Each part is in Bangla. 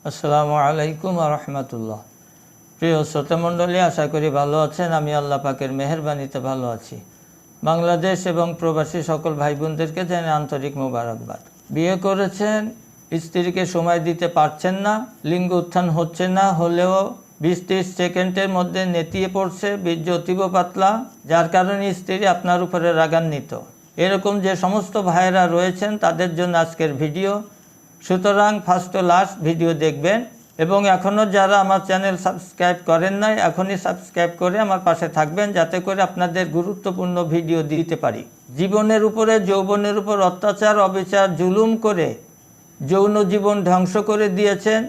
আসসালামু আলাইকুম ওয়া রাহমাতুল্লাহ। প্রিয় শ্রোতামণ্ডলী, আশা করি ভালো আছেন। আমি আল্লাহ পাকের মেহেরবানিতে ভালো আছি। বাংলাদেশ এবং প্রবাসী সকল ভাই বোনদেরকে জানাই আন্তরিক মোবারকবাদ। বিয়ে করেছেন, স্ত্রীকে সময় দিতে পারছেন না, লিঙ্গ উত্থান হচ্ছে না, হলেও 20-30 সেকেন্ডের মধ্যে নেতিয়ে পড়ছে, বীর্য অতীব পাতলা, যার কারণে স্ত্রী আপনার উপরে রাগান্বিত। এরকম যে সমস্ত ভাইয়েরা রয়েছেন তাদের জন্য আজকের ভিডিও। সুতরাং ফার্স্ট টু লাস্ট ভিডিও দেখবেন এবং এখনও যারা আমার চ্যানেল সাবস্ক্রাইব করেন নাই, এখনই সাবস্ক্রাইব করে আমার পাশে থাকবেন, যাতে করে আপনাদের গুরুত্বপূর্ণ ভিডিও দিতে পারি। জীবনের উপরে যৌবনের উপর অত্যাচার, অবিচার, জুলুম করে যৌন জীবন ধ্বংস করে দিয়েছেন।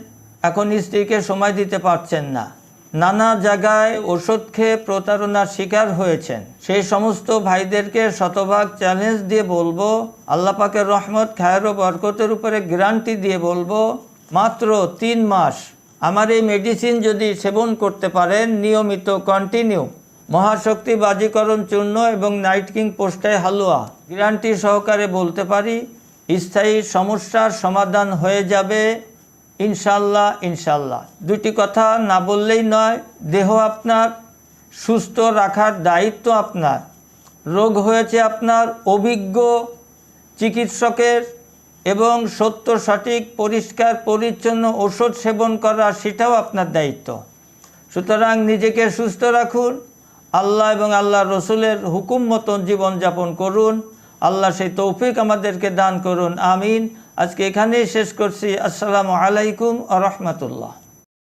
এখন স্ত্রীকে সময় দিতে পারছেন না, নানা জায়গায় ওষুধ খেয়ে প্রতারণার শিকার হয়েছেন। সেই সমস্ত ভাইদেরকে শতভাগ চ্যালেঞ্জ দিয়ে বলবো, আল্লাহ পাকের রহমত, খায়ের ও বরকতের উপরে গ্যারান্টি দিয়ে বলবো, মাত্র 3 মাস আমার এই মেডিসিন যদি সেবন করতে পারেন নিয়মিত, কন্টিনিউ, মহাশক্তি বাজিকরণ চূর্ণ এবং নাইট কিং পোস্টায় হালুয়া, গ্যারান্টি সহকারে বলতে পারি স্থায়ী সমস্যার সমাধান হয়ে যাবে ইনশাল্লাহ। ইনশাল্লাহ দুটি কথা না বললেই নয়। দেহ আপনার সুস্থ রাখার দায়িত্ব আপনার। রোগ হয়েছে আপনার অভিজ্ঞ চিকিৎসকের এবং সত্য সঠিক পরিষ্কার পরিচ্ছন্ন ওষুধ সেবন করা, সেটাও আপনার দায়িত্ব। সুতরাং নিজেকে সুস্থ রাখুন, আল্লাহ এবং আল্লাহ রসুলের হুকুম মতন জীবনযাপন করুন। আল্লাহ সেই তৌফিক আমাদেরকে দান করুন, আমিন। আজকে এখানেই শেষ করছি। আসসালামু আলাইকুম ওয়া রাহমাতুল্লাহ।